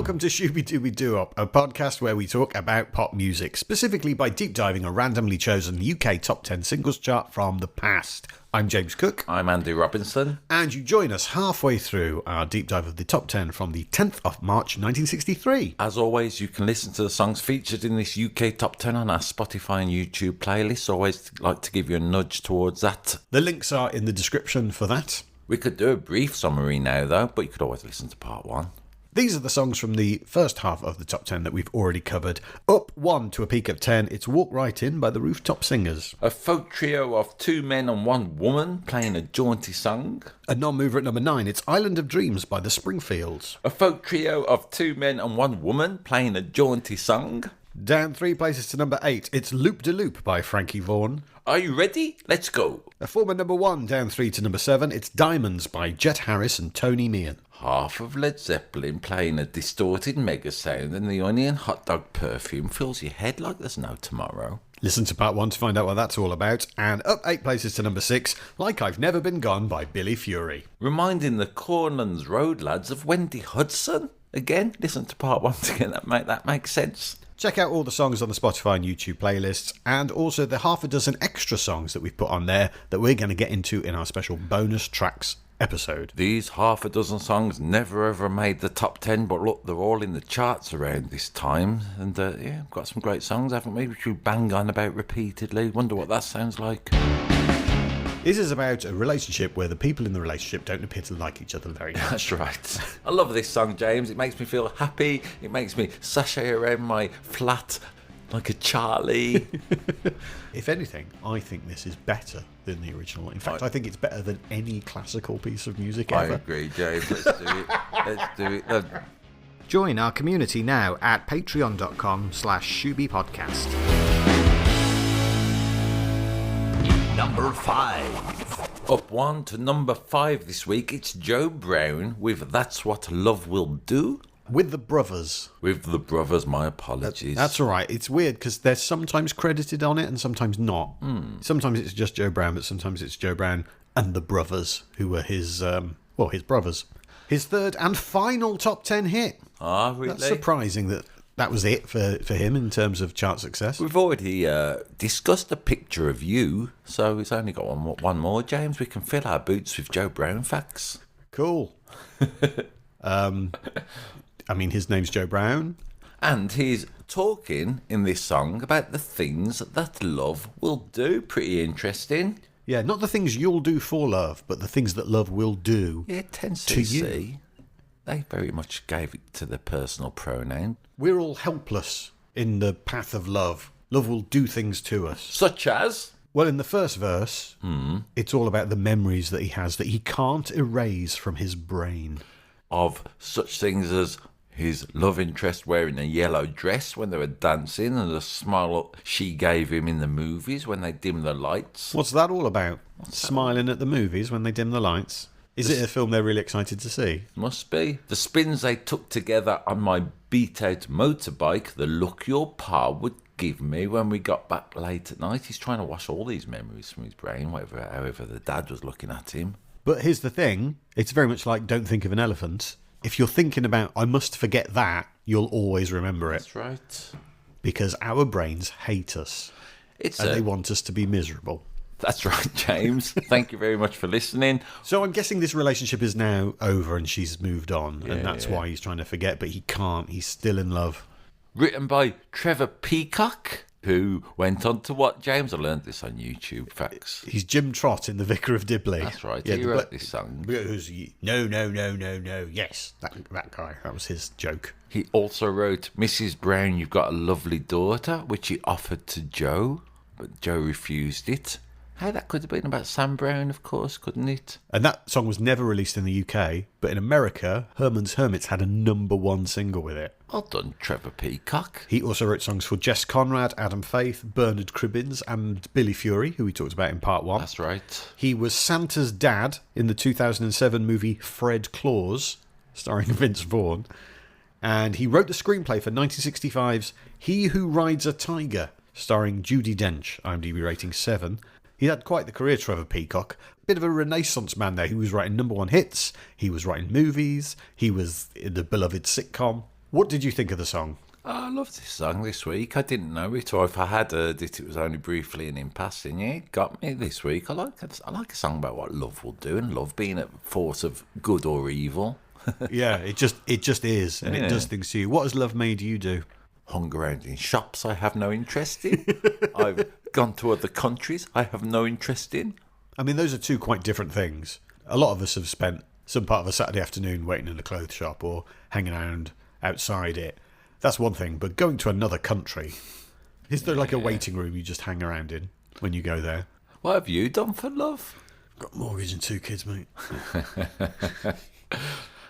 Welcome to Shooby Dooby Doo-Up, a podcast where we talk about pop music, specifically by deep diving a randomly chosen UK top 10 singles chart from the past. I'm James Cook. I'm Andy Robinson. And you join us halfway through our deep dive of the top 10 from the 10th of March 1963. As always, you can listen to the songs featured in this UK top 10 on our Spotify and YouTube playlists. Always like to give you a nudge towards that. The links are in the description for that. We could do a brief summary now, though, but you could always listen to part one. These are the songs from the first half of the top 10 that we've already covered. Up 1 to a peak of 10, it's Walk Right In by the Rooftop Singers. A folk trio of 2 men and 1 woman playing a jaunty song. A non-mover at number 9, it's Island of Dreams by the Springfields. A folk trio of 2 men and 1 woman playing a jaunty song. Down 3 places to number 8, it's Loop de Loop by Frankie Vaughan. Are you ready? Let's go. A former number 1, down 3 to number 7, it's Diamonds by Jet Harris and Tony Meehan. Half of Led Zeppelin playing a distorted mega sound and the onion hot dog perfume fills your head like there's no tomorrow. Listen to part 1 to find out what that's all about. And up 8 places to number 6, Like I've Never Been Gone by Billy Fury. Reminding the Cornlands Road lads of Wendy Hudson. Again, listen to part 1 to get that makes sense. Check out all the songs on the Spotify and YouTube playlists, and also the half a dozen extra songs that we've put on there that we're going to get into in our special bonus tracks episode. These half a dozen songs never ever made the top 10, but look, they're all in the charts around this time. And yeah, we've got some great songs, haven't we, which we bang on about repeatedly. Wonder what that sounds like. This is about a relationship where the people in the relationship don't appear to like each other very much. That's right. I love this song, James. It makes me feel happy. It makes me sashay around my flat like a Charlie. If anything, I think this is better than the original. In fact, I think it's better than any classical piece of music ever. I agree, James. Let's do it. Let's do it. Join our community now at patreon.com/ShoobyPodcast. Number 5. Up 1 to number 5 this week, it's Joe Brown with That's What Love Will Do. With the Brothers. With the Brothers, my apologies. That's all right. It's weird because they're sometimes credited on it and sometimes not. Sometimes it's just Joe Brown, but sometimes it's Joe Brown and the Brothers, who were his brothers. His third and final top 10 hit. Ah, really? That's surprising that was it for him in terms of chart success. We've already discussed a picture of you, so it's only got one more, James. We can fill our boots with Joe Brown facts. Cool. I mean, his name's Joe Brown. And he's talking in this song about the things that love will do. Pretty interesting. Yeah, not the things you'll do for love, but the things that love will do to you. See. They very much gave it to the personal pronoun. We're all helpless in the path of love. Love will do things to us. Such as? Well, in the first verse, it's all about the memories that he has that he can't erase from his brain. Of such things as his love interest wearing a yellow dress when they were dancing and the smile she gave him in the movies when they dim the lights. What's that all about? Smiling at the movies when they dim the lights? Is it a film they're really excited to see? Must be. The spins they took together on my beat-out motorbike, the look your pa would give me when we got back late at night. He's trying to wash all these memories from his brain, however the dad was looking at him. But here's the thing. It's very much like Don't Think of an Elephant. If you're thinking about, I must forget that, you'll always remember it. That's right. Because our brains hate us. They want us to be miserable. That's right, James. Thank you very much for listening. So I'm guessing this relationship is now over and she's moved on, and that's why he's trying to forget, but he can't. He's still in love. Written by Trevor Peacock, who went on to what, James? I learned this on YouTube facts. He's Jim Trott in The Vicar of Dibley. That's right. He wrote this song. No. Yes, that guy. That was his joke. He also wrote Mrs. Brown, You've Got a Lovely Daughter, which he offered to Joe, but Joe refused it. Hey, that could have been about Sam Brown, of course, couldn't it? And that song was never released in the UK, but in America, Herman's Hermits had a number 1 single with it. Well done, Trevor Peacock. He also wrote songs for Jess Conrad, Adam Faith, Bernard Cribbins, and Billy Fury, who we talked about in part 1. That's right. He was Santa's dad in the 2007 movie Fred Claus, starring Vince Vaughn. And he wrote the screenplay for 1965's He Who Rides a Tiger, starring Judi Dench, IMDb rating 7. He had quite the career, Trevor Peacock. Bit of a renaissance man there. He was writing number 1 hits. He was writing movies. He was in the beloved sitcom. What did you think of the song? I love this song this week. I didn't know it, or if I had heard it, it was only briefly and in passing. Yeah, it got me this week. I like a song about what love will do, and love being a force of good or evil. Yeah, it just is, and it does things to you. What has love made you do? Hung around in shops I have no interest in. I've gone to other countries I have no interest in. I mean, those are two quite different things. A lot of us have spent some part of a Saturday afternoon waiting in a clothes shop or hanging around outside it. That's one thing, but going to another country, is there like a waiting room you just hang around in when you go there? What have you done for love? Got a mortgage and 2 kids, mate.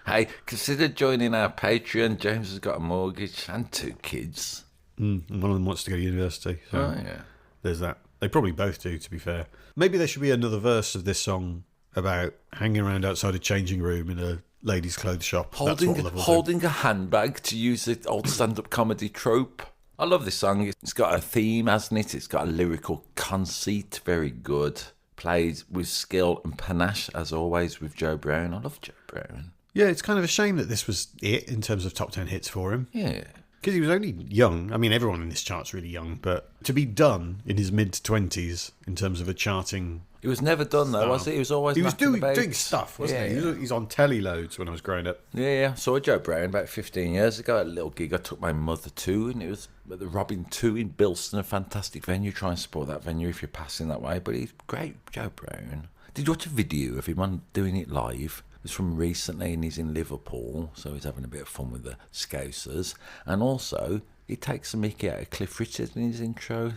Hey, consider joining our Patreon. James has got a mortgage and 2 kids. One of them wants to go to university. So Oh, yeah. there's that. They probably both do, to be fair. Maybe there should be another verse of this song about hanging around outside a changing room in a ladies' clothes shop. Holding a handbag, to use the old stand-up comedy trope. I love this song. It's got a theme, hasn't it? It's got a lyrical conceit, very good. Played with skill and panache, as always, with Joe Brown. I love Joe Brown. Yeah, it's kind of a shame that this was it in terms of top 10 hits for him. Yeah. Because he was only young. I mean, everyone in this chart's really young, but to be done in his mid-20s in terms of a charting... He was never done, though, was he? He was always doing stuff, wasn't he? He's on telly loads when I was growing up. Yeah. I saw Joe Brown about 15 years ago at a little gig I took my mother to, and it was at the Robin 2 in Bilston, a fantastic venue. Try and support that venue if you're passing that way. But he's great, Joe Brown. Did you watch a video of him on doing it live? It was from recently, and he's in Liverpool, so he's having a bit of fun with the Scousers. And also, he takes a mickey out of Cliff Richard in his intro,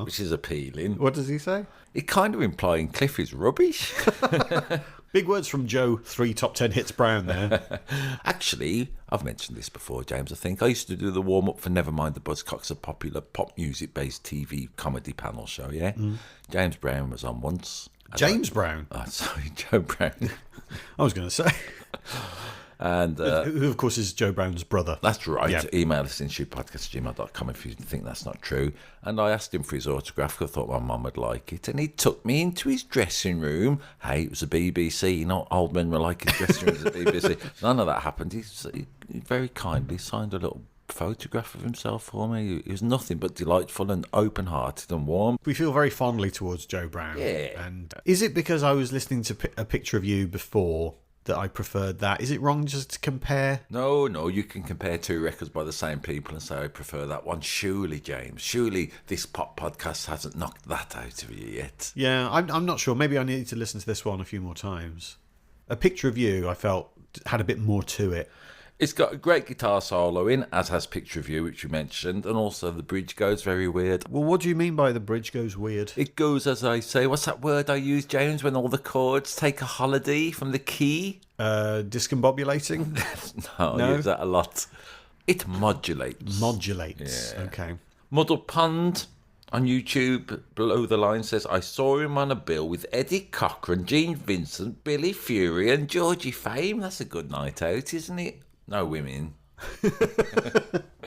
which is appealing. What does he say? It kind of implying Cliff is rubbish. Big words from Joe, 3 top 10 hits Brown there. Actually, I've mentioned this before, James, I think. I used to do the warm-up for Nevermind the Buzzcocks, a popular pop music-based TV comedy panel show, yeah? James Brown was on once. James Brown? Oh, sorry, Joe Brown. I was going to say. And who, of course, is Joe Brown's brother. That's right. Yeah. Email us in shootpodcast@gmail.com if you think that's not true. And I asked him for his autograph because I thought my mum would like it. And he took me into his dressing room. Hey, it was a BBC. You know, old men were like his dressing room was a BBC. None of that happened. He very kindly signed a little photograph of himself for me. He was nothing but delightful and open-hearted and warm. We feel very fondly towards Joe Brown. Yeah. And is it because I was listening to a picture of you before that I preferred that? Is it wrong just to compare? No, you can compare 2 records by the same people and say I prefer that one. Surely, James, this pop podcast hasn't knocked that out of you yet. Yeah, I'm not sure. Maybe I need to listen to this one a few more times. A picture of you, I felt, had a bit more to it. It's got a great guitar solo in, as has Picture of You, which you mentioned, and also the bridge goes very weird. Well, what do you mean by the bridge goes weird? It goes, as I say, what's that word I use, James, when all the chords take a holiday from the key? Discombobulating? No, I use that a lot. It modulates. Modulates, Yeah. okay. Muddle Pond on YouTube, below the line, says, I saw him on a bill with Eddie Cochran, Gene Vincent, Billy Fury and Georgie Fame. That's a good night out, isn't it? No women.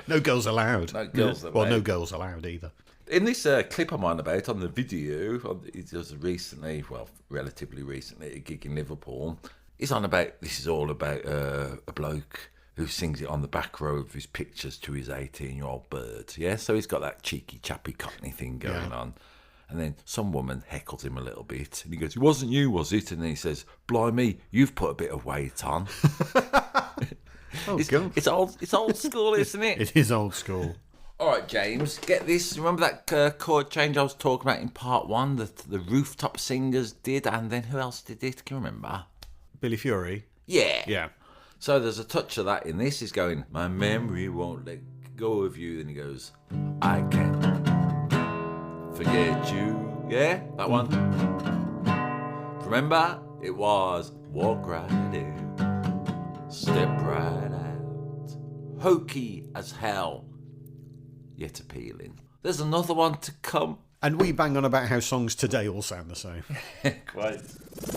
No girls allowed. No girls allowed. Well, no girls allowed either. In this clip I'm on about, on the video, it was recently, well, relatively recently, a gig in Liverpool. It's on about, this is all about a bloke who sings it on the back row of his pictures to his 18-year-old bird. Yeah, so he's got that cheeky, chappy cockney thing going on. And then some woman heckles him a little bit. And he goes, it wasn't you, was it? And then he says, blimey, you've put a bit of weight on. It's old school, isn't it? It is old school. All right, James, get this. Remember that chord change I was talking about in part 1 that the Rooftop Singers did? And then who else did it? Can you remember? Billy Fury? Yeah. Yeah. So there's a touch of that in this. He's going, my memory won't let go of you. Then he goes, I can't forget you. Yeah, that one. Remember? It was walk right in, step right out. Hokey as hell, yet appealing. There's another one to come. And we bang on about how songs today all sound the same. Quite.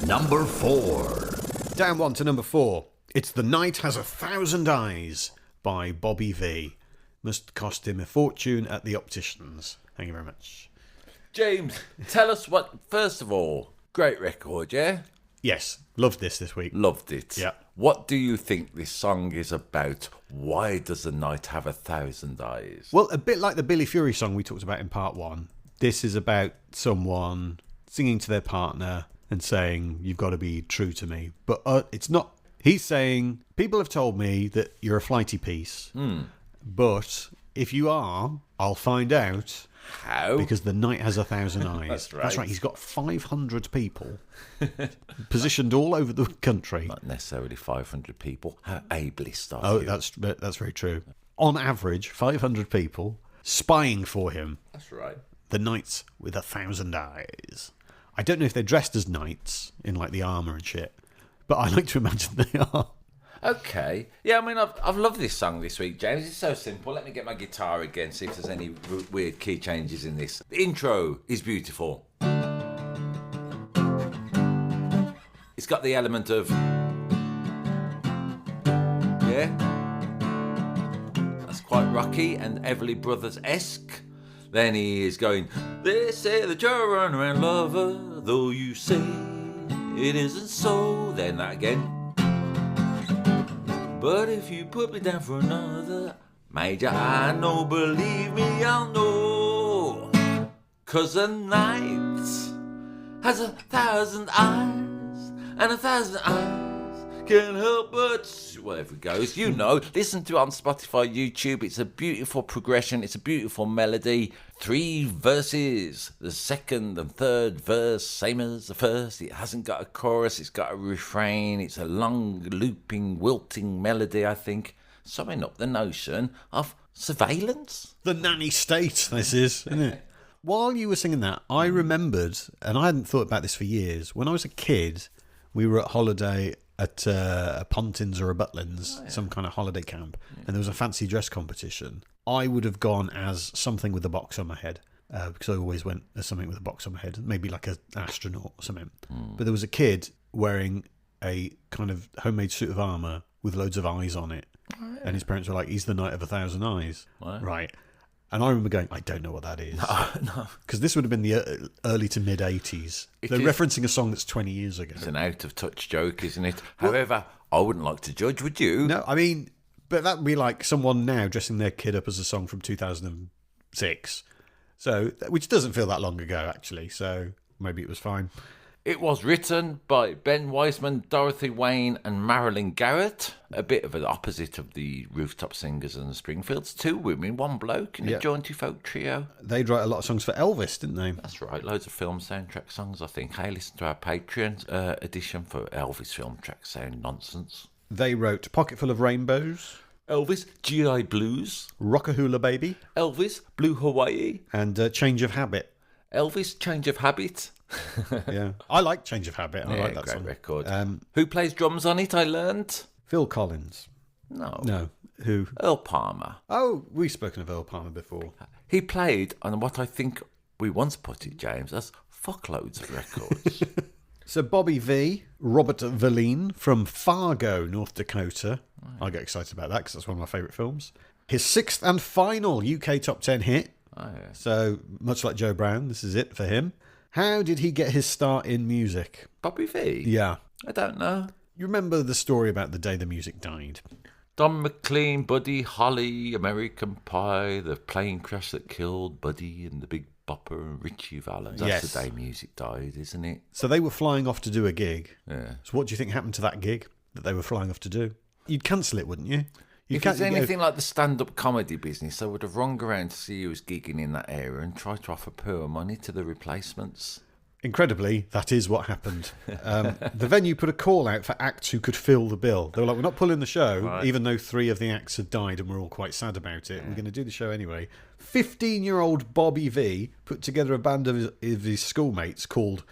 Number 4. Down one to number 4. It's The Night Has 1,000 Eyes by Bobby V. Must cost him a fortune at the opticians. Thank you very much. James, tell us what, first of all, great record, yeah? Yes, loved this week. Loved it. Yeah. What do you think this song is about? Why does the night have 1,000 eyes? Well, a bit like the Billy Fury song we talked about in part 1, this is about someone singing to their partner and saying, you've got to be true to me. But it's not. He's saying, people have told me that you're a flighty piece, but if you are, I'll find out. How? Because the night has 1,000 eyes. That's right. That's right. He's got 500 people positioned all over the country. Not necessarily 500 people. How ableist are Oh, you? that's very true. On average, 500 people spying for him. That's right. The knights with 1,000 eyes. I don't know if they're dressed as knights in like the armour and shit, but I like to imagine they are. Okay. Yeah, I mean, I've loved this song this week, James. It's so simple. Let me get my guitar again, see if there's any weird key changes in this. The intro is beautiful. It's got the element of... Yeah? That's quite rocky and Everly Brothers-esque. Then he is going, they say that you're a running lover, though you say it isn't so. Then that again. But if you put me down for another, Major, I know, believe me, I'll know. 'Cause a night has 1,000 eyes, and 1,000 eyes can't help but... Whatever it goes, you know. Listen to it on Spotify, YouTube. It's a beautiful progression. It's a beautiful melody. 3 verses. The second and third verse, same as the first. It hasn't got a chorus. It's got a refrain. It's a long, looping, wilting melody, I think. Summing up the notion of surveillance. The nanny state, this is, isn't it? While you were singing that, I remembered, and I hadn't thought about this for years, when I was a kid, we were at holiday at a Pontins or a Butlins, some kind of holiday camp, and there was a fancy dress competition. I would have gone as something with a box on my head, because I always went as something with a box on my head, maybe like an astronaut or something. But there was a kid wearing a kind of homemade suit of armour with loads of eyes on it, and his parents were like, he's the Knight of 1,000 Eyes. Right. And I remember going, I don't know what that is. No. Because this would have been the early to mid-80s. They're referencing a song that's 20 years ago. It's an out-of-touch joke, isn't it? However, I wouldn't like to judge, would you? No, I mean, but that would be like someone now dressing their kid up as a song from 2006. So, which doesn't feel that long ago, actually. So maybe it was fine. It was written by Ben Weisman, Dorothy Wayne and Marilyn Garrett. A bit of an opposite of the Rooftop Singers and the Springfields. 2 women, 1 bloke in a jaunty folk trio. They'd write a lot of songs for Elvis, didn't they? That's right, loads of film soundtrack songs, I think. Hey, listen to our Patreon edition for Elvis film track sound nonsense. They wrote Pocketful of Rainbows, Elvis, G.I. Blues, Rockahula Baby, Elvis, Blue Hawaii, and Change of Habit. Elvis, Change of Habit. Yeah, I like Change of Habit. I like that great song. record. Who plays drums on it, I learned? Phil Collins. No. Who? Earl Palmer. Oh, we've spoken of Earl Palmer before. He played on what I think we once put it, James, as fuckloads of records. So Bobby V, Robert Verleen from Fargo, North Dakota. I get excited about that because that's one of my favourite films. His 6th and final UK top 10 hit. Oh, yeah. So much like Joe Brown, this is it for him. How did he get his start in music? Bobby V? Yeah. I don't know. You remember the story about the day the music died? Don McLean, Buddy Holly, American Pie, the plane crash that killed Buddy and the Big Bopper and Richie Valens. That's Yes. the day music died, isn't it? So they were flying off to do a gig. Yeah. So what do you think happened to that gig that they were flying off to do? You'd cancel it, wouldn't you? If it's anything like the stand-up comedy business, I would have rung around to see who was gigging in that area and tried to offer poor money to the replacements. Incredibly, that is what happened. The venue put a call out for acts who could fill the bill. They were like, we're not pulling the show, even though 3 of the acts had died and we're all quite sad about it. Yeah. We're going to do the show anyway. 15-year-old Bobby V put together a band of his schoolmates called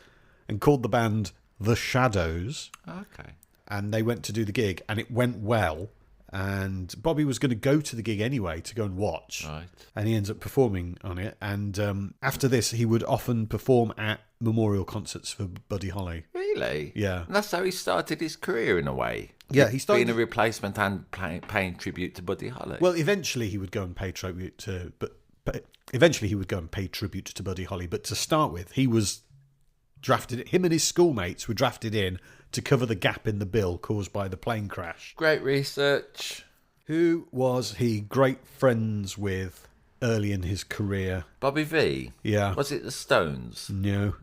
the band The Shadows. Okay. And they went to do the gig, and it went well. And Bobby was going to go to the gig anyway to go and watch. Right. And he ends up performing on it. And after this, he would often perform at memorial concerts for Buddy Holly. Really? Yeah. And that's how he started his career in a way. Yeah, he started being a replacement and paying tribute to Buddy Holly. Well, eventually he would go and pay tribute to, but to Buddy Holly. But to start with, he was Him and his schoolmates were drafted in to cover the gap in the bill caused by the plane crash. Great research. Who was he great friends with early in his career? Bobby V? Yeah. Was it the Stones? No.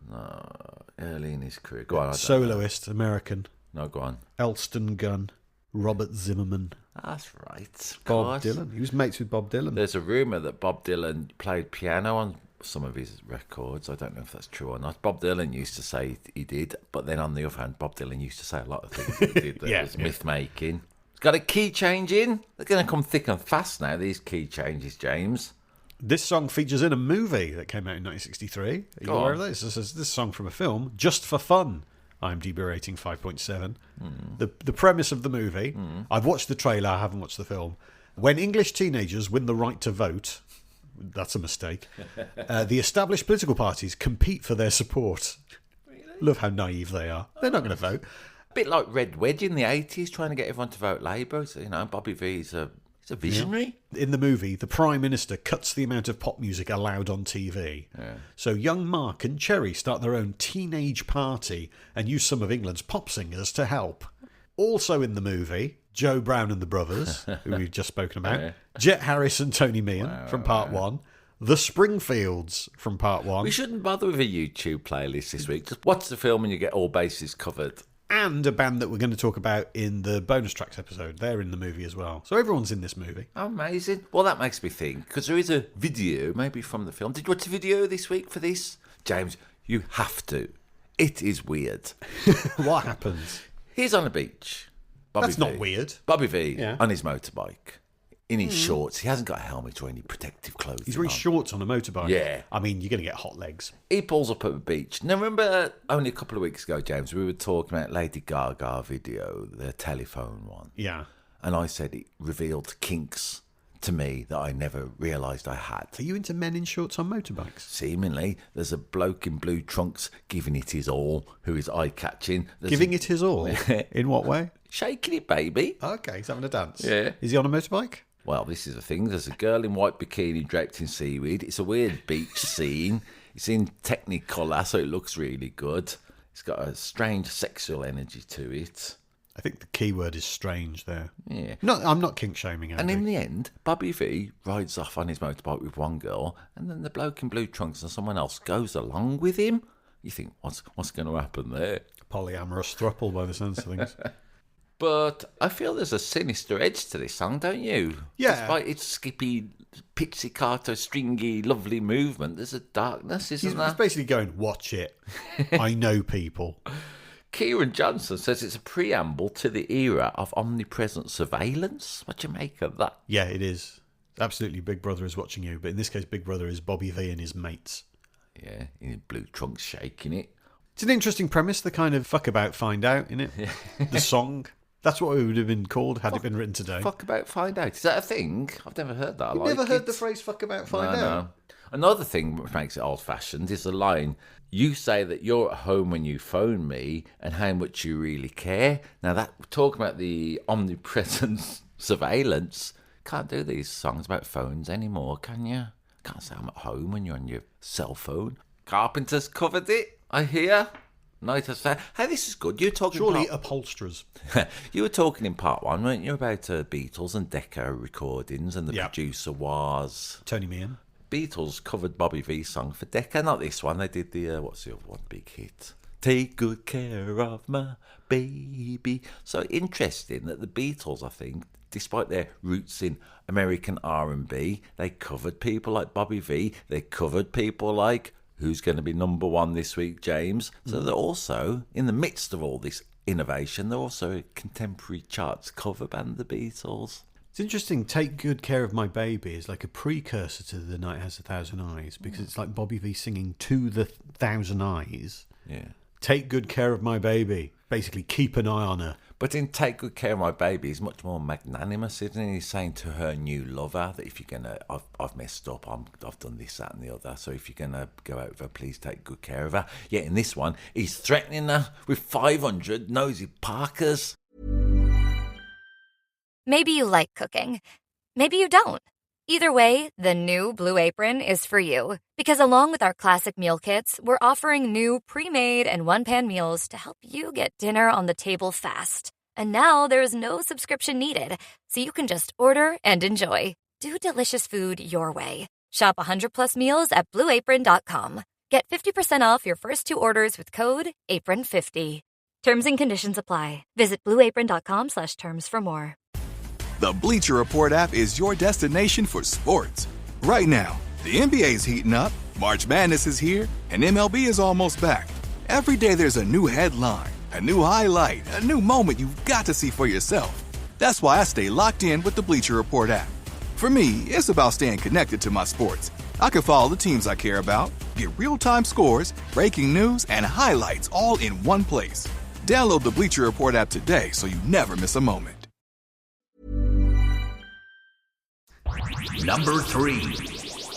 Early in his career. Go on. Soloist, American. No, go on. Elston Gunn. Robert Zimmerman. That's right. Bob Dylan. He was mates with Bob Dylan. There's a rumour that Bob Dylan played piano on some of his records. I don't know if that's true or not. Bob Dylan used to say he did, but then on the other hand, Bob Dylan used to say a lot of things he did that was myth-making. He's got a key change in. They're going to come thick and fast now, these key changes, James. This song features in a movie that came out in 1963. Are you aware of this? This is this song from a film, Just for Fun. IMDb rating 5.7. The premise of the movie, I've watched the trailer, I haven't watched the film. When English teenagers win the right to vote, that's a mistake, the established political parties compete for their support. Really? Love how naive they are. They're not going to vote. A bit like Red Wedge in the 80s, trying to get everyone to vote Labour. So, Bobby V's he's a visionary. Yeah. In the movie, the Prime Minister cuts the amount of pop music allowed on TV. Yeah. So young Mark and Cherry start their own teenage party and use some of England's pop singers to help. Also in the movie, Joe Brown and the Brothers, who we've just spoken about, Jet Harris and Tony Meehan from Part 1, The Springfields from Part 1. We shouldn't bother with a YouTube playlist this week. Just watch the film and you get all bases covered. And a band that we're going to talk about in the bonus tracks episode. They're in the movie as well. So everyone's in this movie. Amazing. Well, that makes me think, because there is a video, maybe from the film. Did you watch the video this week for this? James, you have to. It is weird. What happens? He's on a beach. That's not weird. Bobby V on his motorbike. In his shorts. He hasn't got a helmet or any protective clothes. He's wearing shorts on a motorbike. Yeah. I mean, you're going to get hot legs. He pulls up at the beach. Now, remember only a couple of weeks ago, James, we were talking about Lady Gaga video, the telephone one. Yeah. And I said it revealed kinks to me that I never realised I had. Are you into men in shorts on motorbikes? Seemingly. There's a bloke in blue trunks giving it his all, who is eye-catching. Giving it his all? In what way? Shaking it, baby. Okay, he's having a dance. Yeah. Is he on a motorbike? Well, this is the thing. There's a girl in white bikini draped in seaweed. It's a weird beach scene. It's in Technicolor, so it looks really good. It's got a strange sexual energy to it. I think the key word is strange there. Yeah. No, I'm not kink-shaming, Andy. And in the end, Bobby V rides off on his motorbike with one girl, and then the bloke in blue trunks and someone else goes along with him. You think, what's going to happen there? Polyamorous throuple by the sense of things. But I feel there's a sinister edge to this song, don't you? Yeah. Despite its skippy, pizzicato, stringy, lovely movement, there's a darkness, isn't there? He's basically going, watch it. I know people. Kieran Johnson says it's a preamble to the era of omnipresent surveillance. What do you make of that? Yeah, it is. Absolutely, Big Brother is watching you. But in this case, Big Brother is Bobby V and his mates. Yeah, in his blue trunks shaking it. It's an interesting premise, the kind of fuck about, find out, innit? The song. That's what it would have been called had it been written today. Fuck about, find out. Is that a thing? I've never heard that. You've never heard the phrase fuck about, find out? No. Another thing which makes it old-fashioned is the line, you say that you're at home when you phone me and how much you really care. Now, that talking about the omnipresent surveillance, can't do these songs about phones anymore, can you? Can't say I'm at home when you're on your cell phone. Carpenter's covered it, I hear. Nice to say. Hey, this is good. You were talking surely upholsterers. You were talking in part 1, weren't you, about Beatles and Decca recordings, and the producer was Tony Meehan. Beatles covered Bobby V's song for Decca, not this one. They did the what's the other one big hit? Take good care of my baby. So interesting that the Beatles, I think, despite their roots in American R&B, they covered people like Bobby V. They covered people like who's going to be number 1 this week, James. So they're also, in the midst of all this innovation, they're also a contemporary charts cover band, the Beatles. It's interesting, Take Good Care of My Baby is like a precursor to The Night Has a Thousand Eyes, because it's like Bobby V singing to the Thousand Eyes. Yeah. Take good care of my baby. Basically, keep an eye on her. But in Take Good Care of My Baby, he's much more magnanimous, isn't he? He's saying to her new lover that if you're going to, I've messed up, I've done this, that and the other, so if you're going to go out with her, please take good care of her. Yet in this one, he's threatening her with 500 nosy Parkers. Maybe you like cooking. Maybe you don't. Either way, the new Blue Apron is for you. Because along with our classic meal kits, we're offering new pre-made and one-pan meals to help you get dinner on the table fast. And now there's no subscription needed, so you can just order and enjoy. Do delicious food your way. Shop 100+ meals at blueapron.com. Get 50% off your first 2 orders with code APRON50. Terms and conditions apply. Visit blueapron.com/terms for more. The Bleacher Report app is your destination for sports. Right now, the NBA's heating up, March Madness is here, and MLB is almost back. Every day there's a new headline, a new highlight, a new moment you've got to see for yourself. That's why I stay locked in with the Bleacher Report app. For me, it's about staying connected to my sports. I can follow the teams I care about, get real-time scores, breaking news, and highlights all in one place. Download the Bleacher Report app today so you never miss a moment. Number 3.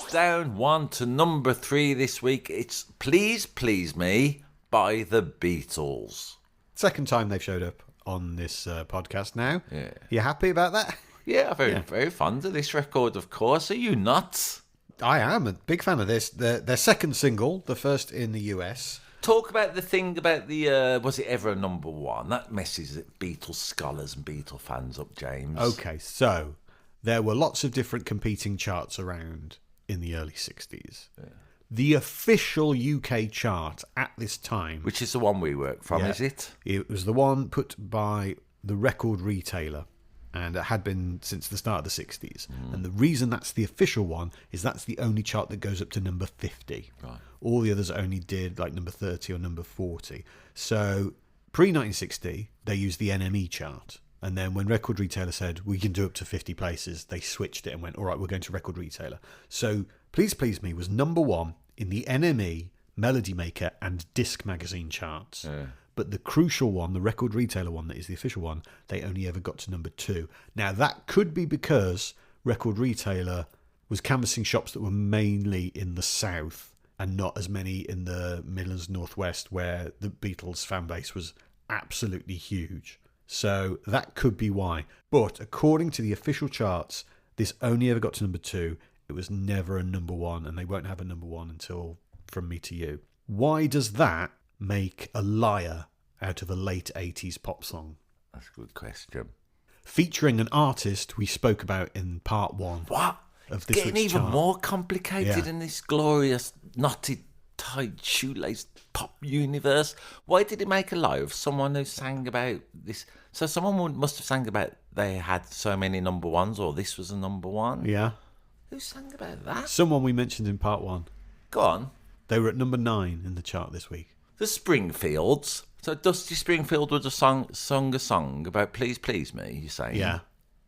Down 1 to number 3 this week. It's Please Please Me by the Beatles. Second time they've showed up on this podcast now. Yeah. You happy about that? Yeah, very fond of this record, of course. Are you not? I am a big fan of this. Their second single, the first in the US. Talk about the thing about the, was it ever a number 1? That messes Beatles scholars and Beatle fans up, James. Okay, so there were lots of different competing charts around in the early 60s. Yeah. The official UK chart at this time... Which is the one we work from, is it? It was the one put by the record retailer, and it had been since the start of the 60s. And the reason that's the official one is that's the only chart that goes up to number 50. Right. All the others only did like number 30 or number 40. So pre-1960, they used the NME chart. And then when Record Retailer said, we can do up to 50 places, they switched it and went, all right, we're going to Record Retailer. So Please Please Me was number 1 in the NME, Melody Maker and Disc Magazine charts. Yeah. But the crucial one, the Record Retailer one that is the official one, they only ever got to number 2. Now, that could be because Record Retailer was canvassing shops that were mainly in the South and not as many in the Midlands Northwest, where the Beatles fan base was absolutely huge. So that could be why. But according to the official charts, this only ever got to number 2. It was never a number 1, and they won't have a number 1 until From Me to You. Why does that make a liar out of a late 80s pop song? That's a good question. Featuring an artist we spoke about in part 1. What? Of this Getting even chart. more complicated in this glorious, knotted, tight, shoelace pop universe. Why did it make a lie of someone who sang about this? So someone must have sang about they had so many number 1s, or this was a number 1. Yeah. Who sang about that? Someone we mentioned in part 1. Go on. They were at number 9 in the chart this week. The Springfields. So Dusty Springfield would have sung a song about Please Please Me, you're saying? Yeah.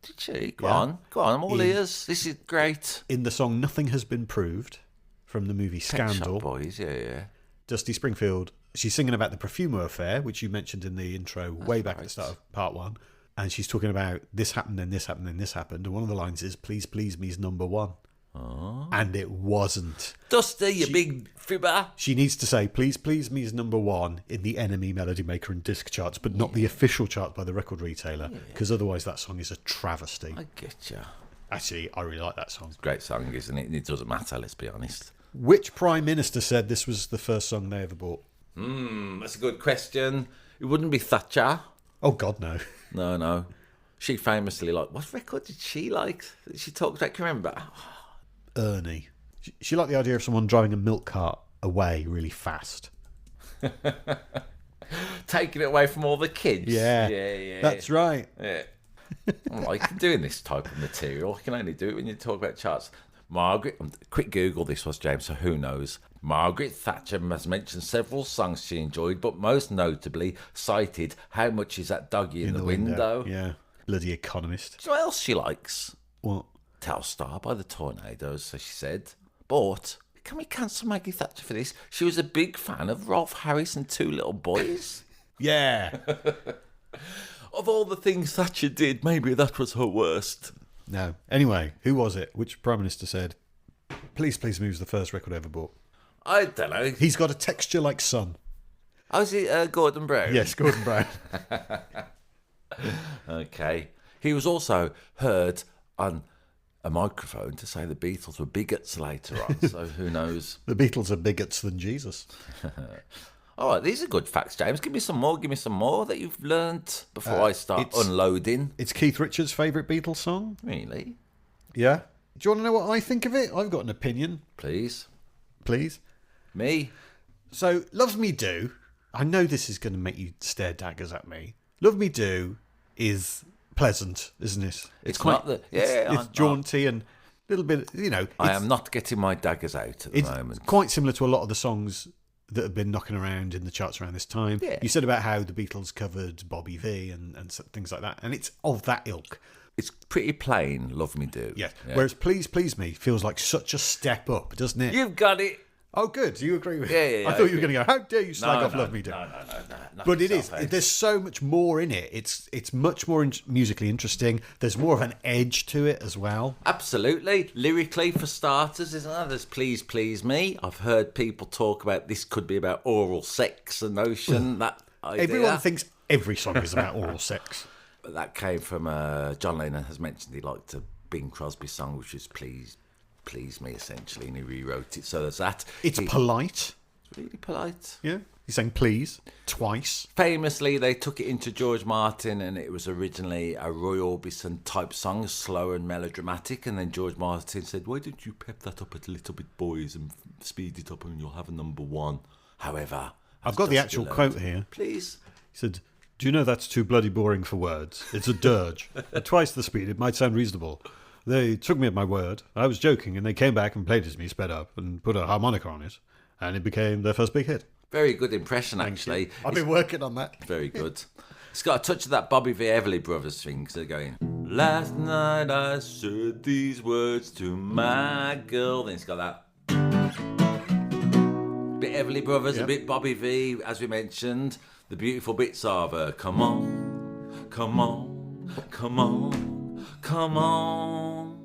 Did she? Go on, I'm all ears. This is great. In the song Nothing Has Been Proved, from the movie Pet Scandal. Shop Boys, yeah. Dusty Springfield, she's singing about the Profumo affair, which you mentioned in the intro way back at the start of part 1. And she's talking about this happened, then this happened, then this happened. And one of the lines is, Please Please Me's number 1. Oh. And it wasn't. Dusty, you big fibber. She needs to say, Please Please Me's number 1 in the NME, Melody Maker and Disc charts, but not the official chart by the record retailer, because otherwise that song is a travesty. I get you. Actually, I really like that song. It's a great song, isn't it? It doesn't matter, let's be honest. Which Prime Minister said this was the first song they ever bought? That's a good question. It wouldn't be Thatcher. Oh, God, no. No. She famously, what record did she like? She talked about, can you remember? Ernie. She liked the idea of someone driving a milk cart away really fast. Taking it away from all the kids. Yeah. That's right. Yeah. I like doing this type of material. You can only do it when you talk about charts. Margaret, quick Google this was, James, so who knows? Margaret Thatcher has mentioned several songs she enjoyed, but most notably cited How Much Is That Doggy in the Window? Yeah. Bloody Economist. Do you know what else she likes? What? Telstar by the Tornadoes, so she said. But can we cancel Maggie Thatcher for this? She was a big fan of Rolf Harris and Two Little Boys. Yeah. Of all the things Thatcher did, maybe that was her worst. No. Anyway, who was it? Which Prime Minister said, Please Please Me was the first record I ever bought? I don't know. He's got a texture like sun. Oh, is it Gordon Brown? Yes, Gordon Brown. Okay. He was also heard on a microphone to say the Beatles were bigots later on, so who knows? The Beatles are bigots than Jesus. All right, these are good facts, James. Give me some more that you've learnt before I start unloading. It's Keith Richards' favourite Beatles song. Really? Yeah. Do you want to know what I think of it? I've got an opinion. Please? Me? So, Love Me Do, I know this is going to make you stare daggers at me. Love Me Do is pleasant, isn't it? It's quite, not it's jaunty and a little bit, I am not getting my daggers out at the moment. It's quite similar to a lot of the songs that have been knocking around in the charts around this time. Yeah. You said about how the Beatles covered Bobby V and things like that, and it's of that ilk. It's pretty plain, Love Me Do. Yes. Yeah. Whereas Please Please Me feels like such a step up, doesn't it? You've got it. Oh, good. Do you agree with me? Yeah. I thought you were going to go, how dare you slag off Love Me Do? No. But it is. There's so much more in it. It's much more musically interesting. There's more of an edge to it as well. Absolutely. Lyrically, for starters, isn't there? There's Please Please Me. I've heard people talk about this could be about oral sex, a notion, that idea. Everyone thinks every song is about oral sex. But that came from John Lennon has mentioned he liked a Bing Crosby song, which is Please Me, essentially, and he rewrote it. So there's that. It's polite. It's really polite. Yeah. He's saying please twice. Famously, they took it into George Martin, and it was originally a Roy Orbison type song, slow and melodramatic. And then George Martin said, "Why don't you pep that up a little bit, boys, and speed it up, and you'll have a number one." However, I've got the actual quote here. Please. He said, "Do you know that's too bloody boring for words? It's a dirge. At twice the speed, it might sound reasonable. They took me at my word. I was joking, and they came back and played it to me sped up and put a harmonica on it, and it became their first big hit." Very good impression, actually. I've been working on that. Very good. It's got a touch of that Bobby V. Everly Brothers thing, because they're going, "Last night I said these words to my girl." Then it's got that bit Everly Brothers, a bit Bobby V, as we mentioned. The beautiful bits of "Come on, come on, come on, come on,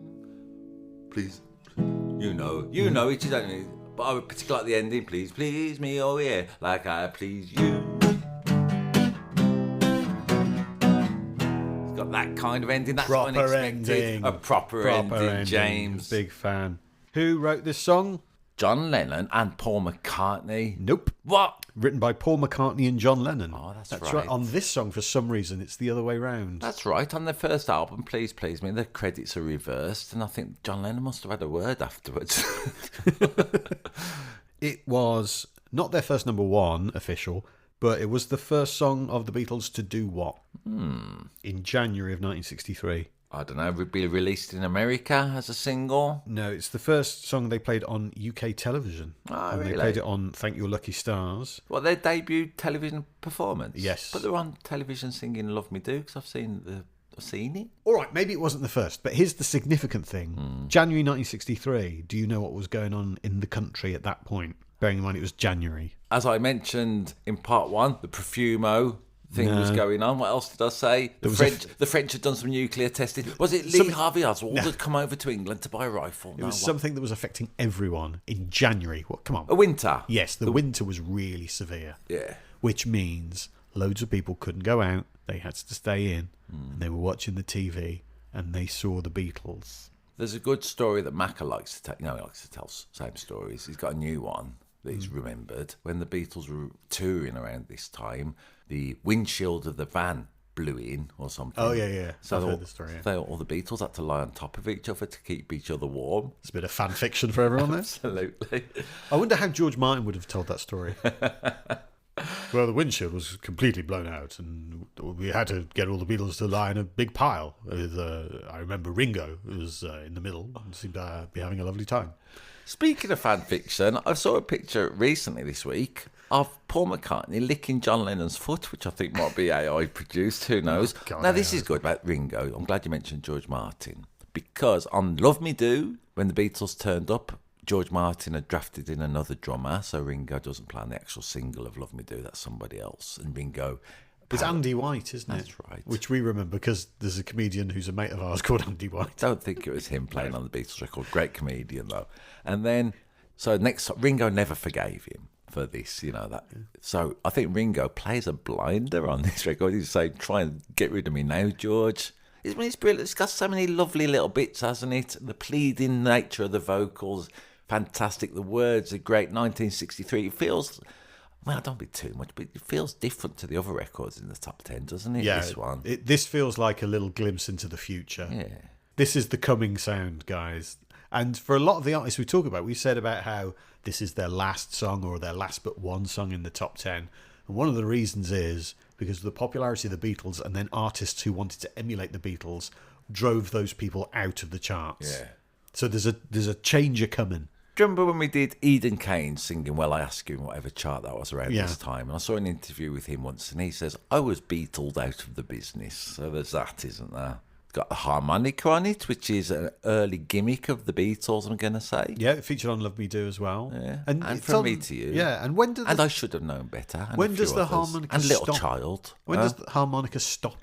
please." You know it, you don't need. But I would particularly like the ending. Please, please me, oh yeah, like I please you. It's got that kind of ending. That's Proper unexpected. ending. A proper ending, James. Big fan. Who wrote this song? John Lennon and Paul McCartney. Nope. What? Written by Paul McCartney and John Lennon. Oh, that's right. right. On this song, for some reason, it's the other way round. That's right. On their first album, Please Please Me, the credits are reversed, and I think John Lennon must have had a word afterwards. It was not their first number one official, but it was the first song of the Beatles to do what? In January of 1963. I don't know, would it be released in America as a single? No, it's the first song they played on UK television. Oh, and really? They played it on Thank Your Lucky Stars. What, their debut television performance? Yes. But they're on television singing Love Me Do, because I've seen it. All right, maybe it wasn't the first, but here's the significant thing. January 1963, do you know what was going on in the country at that point? Bearing in mind it was January. As I mentioned in part one, the Profumo thing was going on. What else did I say? The French had done some nuclear testing. Was it Lee Harvey Oswald had come over to England to buy a rifle? It was something that was affecting everyone in January. What? Come on. A winter. Yes, the winter was really severe. Yeah. Which means loads of people couldn't go out. They had to stay in. And they were watching the TV and they saw the Beatles. There's a good story that Macca likes to tell. You know, he likes to tell same stories. He's got a new one that he's remembered. When the Beatles were touring around this time, the windshield of the van blew in or something. Oh, yeah. So I've heard the story. Yeah. All the Beatles had to lie on top of each other to keep each other warm. It's a bit of fan fiction for everyone there. Absolutely. I wonder how George Martin would have told that story. Well, the windshield was completely blown out, and we had to get all the Beatles to lie in a big pile. With, I remember Ringo was in the middle and seemed to be having a lovely time. Speaking of fan fiction, I saw a picture recently this week of Paul McCartney licking John Lennon's foot, which I think might be AI produced. Who knows? Oh, God, now, this is good about Ringo. I'm glad you mentioned George Martin, because on Love Me Do, when the Beatles turned up, George Martin had drafted in another drummer, so Ringo doesn't play on the actual single of Love Me Do. That's somebody else. And Ringo... It's Andy White, isn't it? That's right. Which we remember because there's a comedian who's a mate of ours called Andy White. I don't think it was him playing on the Beatles record. Great comedian, though. And then, so next, Ringo never forgave him for this, you know, that. So I think Ringo plays a blinder on this record. He's saying, try and get rid of me now, George. It's brilliant. It's got so many lovely little bits, hasn't it? The pleading nature of the vocals, fantastic. The words are great. 1963. It feels, well, I don't be too much, but it feels different to the other records in the top 10, doesn't it? Yeah, This one. This feels like a little glimpse into the future. Yeah. This is the coming sound, guys. And for a lot of the artists we talk about, we said about how this is their last song or their last but one song in the top 10. And one of the reasons is because of the popularity of the Beatles, and then artists who wanted to emulate the Beatles drove those people out of the charts. Yeah. So there's a change coming. Do you remember when we did Eden Kane singing Well I Ask You in whatever chart that was around this time? And I saw an interview with him once, and he says, I was Beatled out of the business. So there's that, isn't there? Got the harmonica on it, which is an early gimmick of the Beatles, I'm going to say. Yeah, it featured on Love Me Do as well. Yeah. And And it's From on- Me to You. Yeah, and when does And I Should Have Known Better. And when a few does the others. harmonica And Little stop? Child. When does the harmonica stop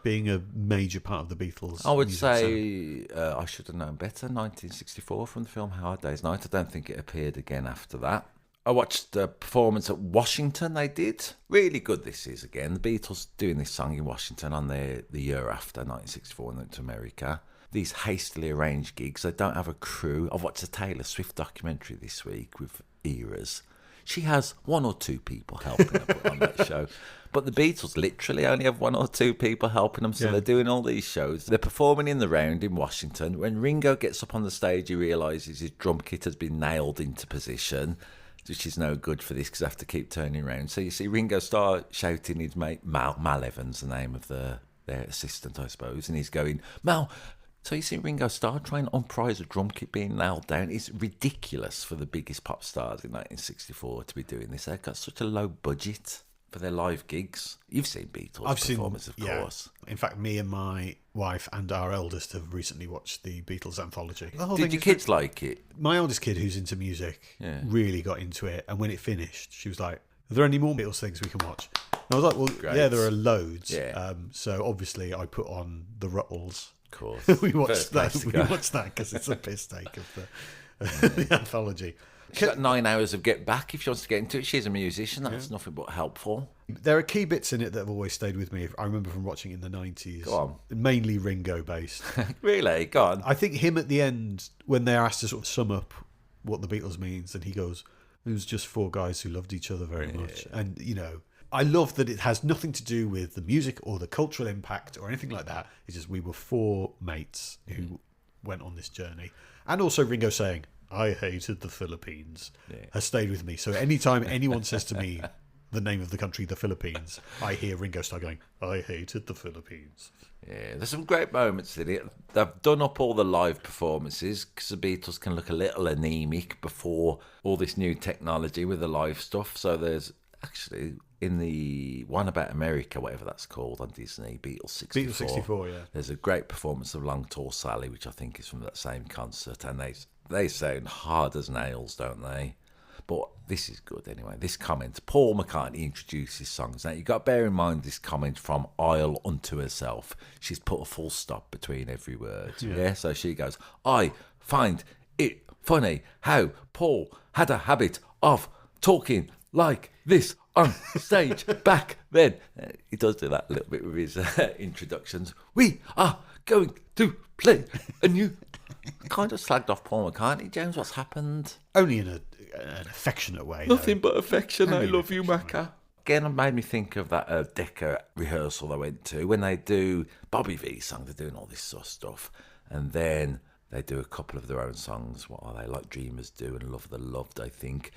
being a major part of the Beatles? I would music sound? say I Should Have Known Better, 1964, from the film Hard Day's Night. I don't think it appeared again after that. I watched the performance at Washington they did. Really good this is again. The Beatles doing this song in Washington on the year after 1964 and went to America. These hastily arranged gigs. They don't have a crew. I've watched a Taylor Swift documentary this week with Eras. She has one or two people helping her put on that show. But the Beatles literally only have one or two people helping them. So they're doing all these shows. They're performing in the round in Washington. When Ringo gets up on the stage, he realises his drum kit has been nailed into position, which is no good for this because they have to keep turning around. So you see Ringo start shouting his mate, Mal Evans, the name of their assistant, I suppose, and he's going, Mal. So you see Ringo Starr trying to unprise a drum kit being nailed down. It's ridiculous for the biggest pop stars in 1964 to be doing this. They've got such a low budget for their live gigs. You've seen Beatles performance, of course. In fact, me and my wife and our eldest have recently watched the Beatles anthology. Did your kids like it? My oldest kid, who's into music, really got into it. And when it finished, she was like, are there any more Beatles things we can watch? And I was like, well, Great. yeah, there are loads. Yeah. So obviously I put on the Ruttles. Of course. we watched First place that. to We go. watched that because it's a piss take of the anthology. She's got 9 hours of Get Back if she wants to get into it. She's a musician. That's nothing but helpful. There are key bits in it that have always stayed with me. I remember from watching it in the 90s. Go on. Mainly Ringo based. Really? Go on. I think him at the end, when they're asked to sort of sum up what the Beatles means, and he goes, it was just four guys who loved each other very much. And, you know, I love that it has nothing to do with the music or the cultural impact or anything like that. It's just we were four mates who went on this journey. And also Ringo saying, I hated the Philippines, has stayed with me. So anytime anyone says to me the name of the country, the Philippines, I hear Ringo start going, I hated the Philippines. Yeah, there's some great moments in it. They've done up all the live performances because the Beatles can look a little anemic before all this new technology with the live stuff. So there's actually in the one about America, whatever that's called on Disney, Beatles 64. Beatles 64, yeah. There's a great performance of Long Tall Sally, which I think is from that same concert, and they sound hard as nails, don't they? But this is good anyway. This comment, Paul McCartney introduces songs. Now, you've got to bear in mind this comment from Isle unto herself. She's put a full stop between every word. Yeah. So she goes, I find it funny how Paul had a habit of talking like this on stage back then. He does do that a little bit with his introductions. We are going to play a new... Kind of slagged off Paul McCartney. James, what's happened? Only in an affectionate way. Nothing but affection. I Only love you, affection, Macca. Again, it made me think of that Decca rehearsal I went to when they do Bobby V's song. They're doing all this sort of stuff, and then they do a couple of their own songs. What are they, like Dreamers Do and Love the Loved? I think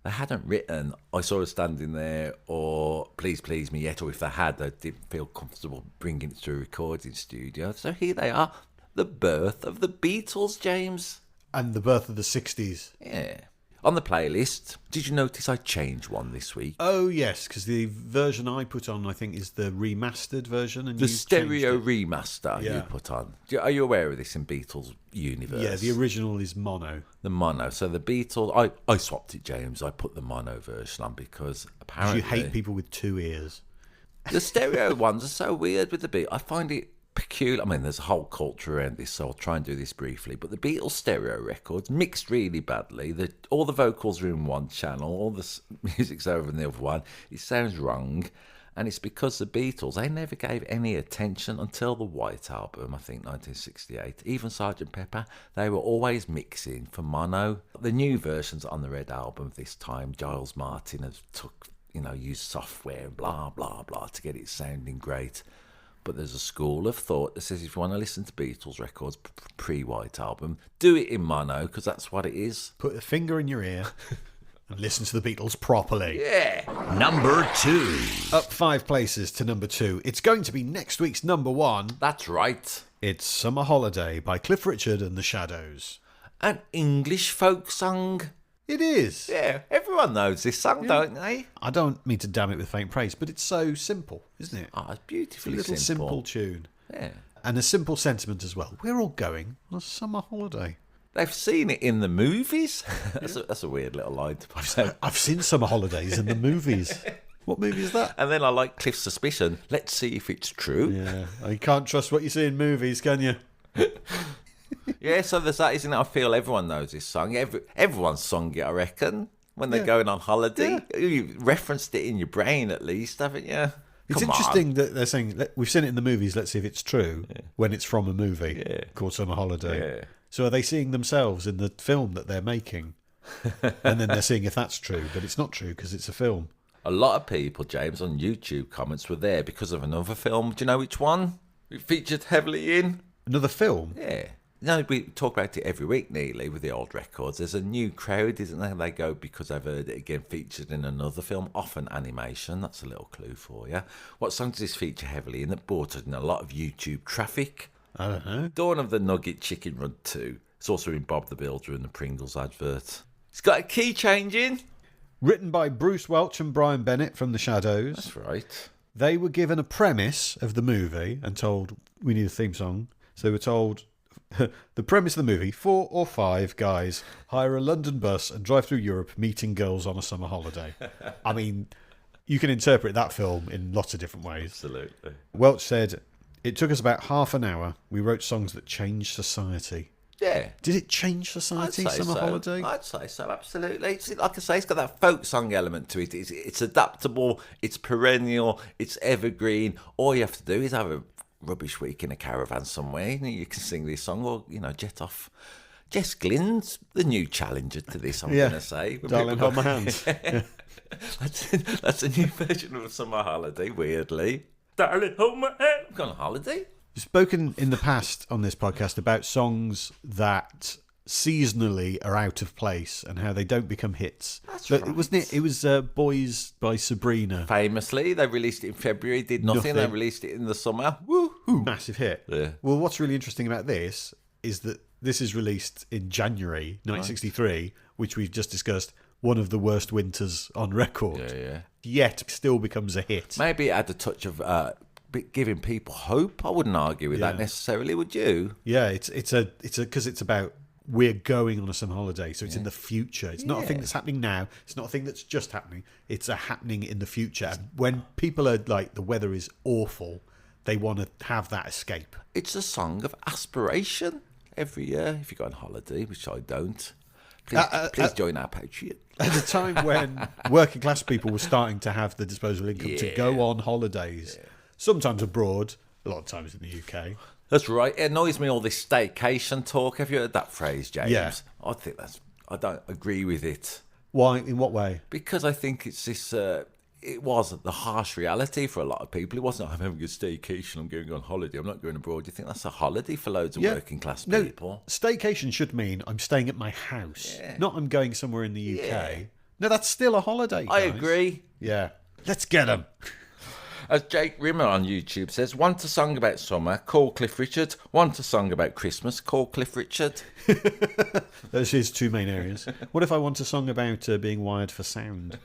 they hadn't written I Saw Her Standing There or Please Please Me yet, or if they had, they didn't feel comfortable bringing it to a recording studio. So here they are. The birth of the Beatles, James. And the birth of the 60s. Yeah. On the playlist, did you notice I changed one this week? Oh, yes, because the version I put on, I think, is the remastered version. And The you stereo changed it. remaster you Yeah. put on. Are you aware of this in Beatles universe? Yeah, the original is mono. The mono. So the Beatles, I swapped it, James. I put the mono version on because apparently... You hate people with two ears. The stereo ones are so weird with the Beatles. I find it peculiar. I mean, there's a whole culture around this, so I'll try and do this briefly. But the Beatles stereo records mixed really badly. All the vocals are in one channel, all the music's over in the other one. It sounds wrong. And it's because the Beatles, they never gave any attention until the White Album, I think 1968. Even Sgt. Pepper, they were always mixing for mono. The new versions on the Red Album this time, Giles Martin has used software and blah, blah, blah to get it sounding great. But there's a school of thought that says if you want to listen to Beatles records pre-White Album, do it in mono, because that's what it is. Put a finger in your ear and listen to the Beatles properly. Yeah. Number 2. Up 5 places to number 2. It's going to be next week's number 1. That's right. It's Summer Holiday by Cliff Richard and the Shadows. An English folk song. It is. Yeah, everyone knows this song, don't they? I don't mean to damn it with faint praise, but it's so simple, isn't it? Oh, it's beautifully It's a little simple tune. Yeah. And a simple sentiment as well. We're all going on a summer holiday. They've seen it in the movies. That's a weird little line to put out. I've seen Summer Holidays in the movies. What movie is that? And then I like Cliff's suspicion. Let's see if it's true. Yeah, you can't trust what you see in movies, can you? Yeah, so there's that, isn't it? I feel everyone knows this song. Everyone's sung it, I reckon, when they're going on holiday. Yeah. You've referenced it in your brain at least, haven't you? It's interesting that they're saying, we've seen it in the movies, let's see if it's true, when it's from a movie called Summer Holiday. Yeah. So are they seeing themselves in the film that they're making? And then they're seeing if that's true, but it's not true because it's a film. A lot of people, James, on YouTube comments were there because of another film. Do you know which one it featured heavily in? Another film? Yeah. No, we talk about it every week nearly with the old records. There's a new crowd, isn't there? They go because I've heard it again featured in another film, often animation. That's a little clue for you. What song does this feature heavily in that brought in a lot of YouTube traffic? I don't know. Dawn of the Nugget Chicken Run 2. It's also in Bob the Builder and the Pringles advert. It's got a key change in. Written by Bruce Welch and Brian Bennett from The Shadows. That's right. They were given a premise of the movie and told, we need a theme song. So they were told, the premise of the movie, 4 or 5 guys hire a London bus and drive through Europe meeting girls on a summer holiday. I mean, you can interpret that film in lots of different ways. Absolutely. Welch said, it took us about half an hour. We wrote songs that changed society. Yeah. Did it change society, I'd say Summer so. Holiday? I'd say so, absolutely. Like I say, it's got that folk song element to it. It's adaptable, it's perennial, it's evergreen. All you have to do is have a rubbish week in a caravan somewhere and you can sing this song or, jet off. Jess Glynn's the new challenger to this, I'm going to say. Darling, hold my hand. Yeah. That's a new version of Summer Holiday, weirdly. Darling, hold my hand. I'm going on holiday. We've spoken in the past on this podcast about songs that seasonally are out of place and how they don't become hits. That's but right. Wasn't it? It was Boys by Sabrina. Famously, they released it in February, did nothing. They released it in the summer. Woohoo! Massive hit. Yeah. Well, what's really interesting about this is that this is released in January 1963, which we've just discussed, one of the worst winters on record. Yeah. Yet still becomes a hit. Maybe it had a touch of giving people hope. I wouldn't argue with that necessarily, would you? Yeah, it's because it's about we're going on a summer holiday, so it's in the future. It's not a thing that's happening now. It's not a thing that's just happening. It's a happening in the future. And when people are like, the weather is awful, they want to have that escape. It's a song of aspiration every year. If you go on holiday, which I don't, please join our Patreon. At a time when working class people were starting to have the disposable income to go on holidays, sometimes abroad, a lot of times in the UK. That's right. It annoys me, all this staycation talk. Have you heard that phrase, James? Yeah. I don't agree with it. Why? In what way? Because I think it's this, it was the harsh reality for a lot of people. It wasn't, I'm having a staycation, I'm going on holiday, I'm not going abroad. Do you think that's a holiday for loads of working class people? Staycation should mean I'm staying at my house, not I'm going somewhere in the UK. Yeah. No, that's still a holiday, guys. I agree. Yeah. Let's get them. As Jake Rimmer on YouTube says, want a song about summer, call Cliff Richard. Want a song about Christmas, call Cliff Richard. Those are his two main areas. What if I want a song about being wired for sound?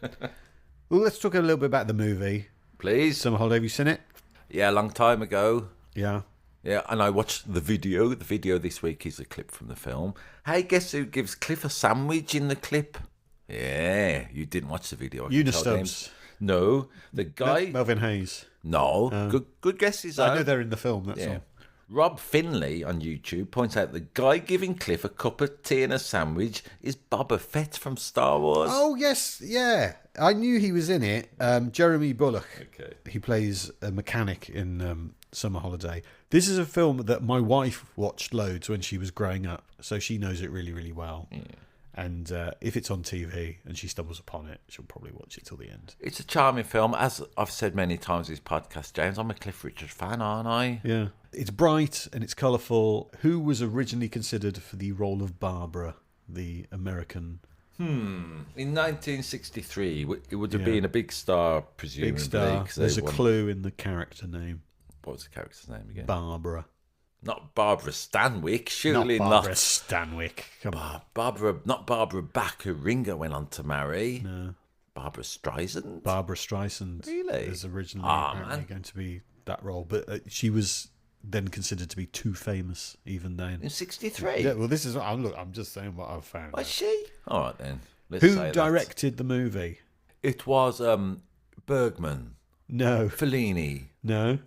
Well, let's talk a little bit about the movie. Please. Summer Holiday, have you seen it? Yeah, a long time ago. Yeah. Yeah, and I watched the video. The video this week is a clip from the film. Hey, guess who gives Cliff a sandwich in the clip? Yeah, you didn't watch the video. Unistubbs. No, the guy... Melvin Hayes. No, good guesses, though. I know they're in the film, that's all. Rob Finley on YouTube points out the guy giving Cliff a cup of tea and a sandwich is Boba Fett from Star Wars. Oh, yes, yeah. I knew he was in it. Jeremy Bulloch. Okay. He plays a mechanic in Summer Holiday. This is a film that my wife watched loads when she was growing up, so she knows it really, really well. Yeah. And if it's on TV and she stumbles upon it, she'll probably watch it till the end. It's a charming film. As I've said many times in this podcast, James, I'm a Cliff Richard fan, aren't I? Yeah. It's bright and it's colourful. Who was originally considered for the role of Barbara, the American... In 1963, it would have been a big star, presumably. Big star. There's a clue in the character name. What was the character's name again? Barbara. Not Barbara Stanwyck, surely not. Barbara Stanwyck. Come on. Not Barbara Bach, who Ringo went on to marry. No. Barbara Streisand? Barbara Streisand. Really? Was originally apparently going to be that role, but she was then considered to be too famous even then. In 63? Yeah, well, this is... I'm just saying what I've found. Was she? All right, then. Who directed the movie? It was Bergman. No. Fellini. No.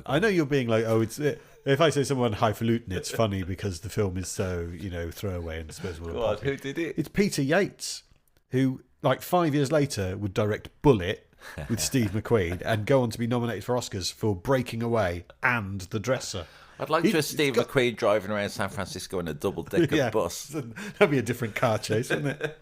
I know you're being like, it's... If I say someone highfalutin, it's funny because the film is so, throwaway and disposable. God, who did it? It's Peter Yates, who, 5 years later, would direct Bullet with Steve McQueen and go on to be nominated for Oscars for Breaking Away and The Dresser. I'd like to have Steve McQueen driving around San Francisco in a double-decker bus. That'd be a different car chase, wouldn't it?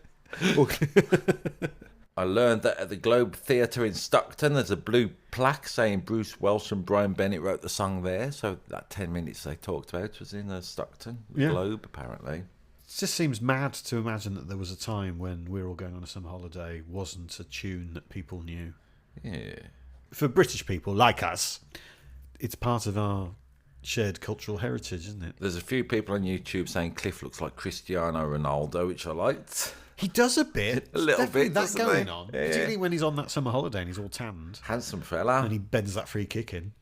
I learned that at the Globe Theatre in Stockton, there's a blue plaque saying Bruce Welch and Brian Bennett wrote the song there. So that 10 minutes they talked about was in Stockton, Globe, apparently. It just seems mad to imagine that there was a time when We're All Going on a Summer Holiday wasn't a tune that people knew. Yeah. For British people like us, it's part of our shared cultural heritage, isn't it? There's a few people on YouTube saying Cliff looks like Cristiano Ronaldo, which I liked. He does a bit. A little bit, that's doesn't going he? on. Yeah. Particularly when he's on that summer holiday and he's all tanned. Handsome fella. And he bends that free kick in.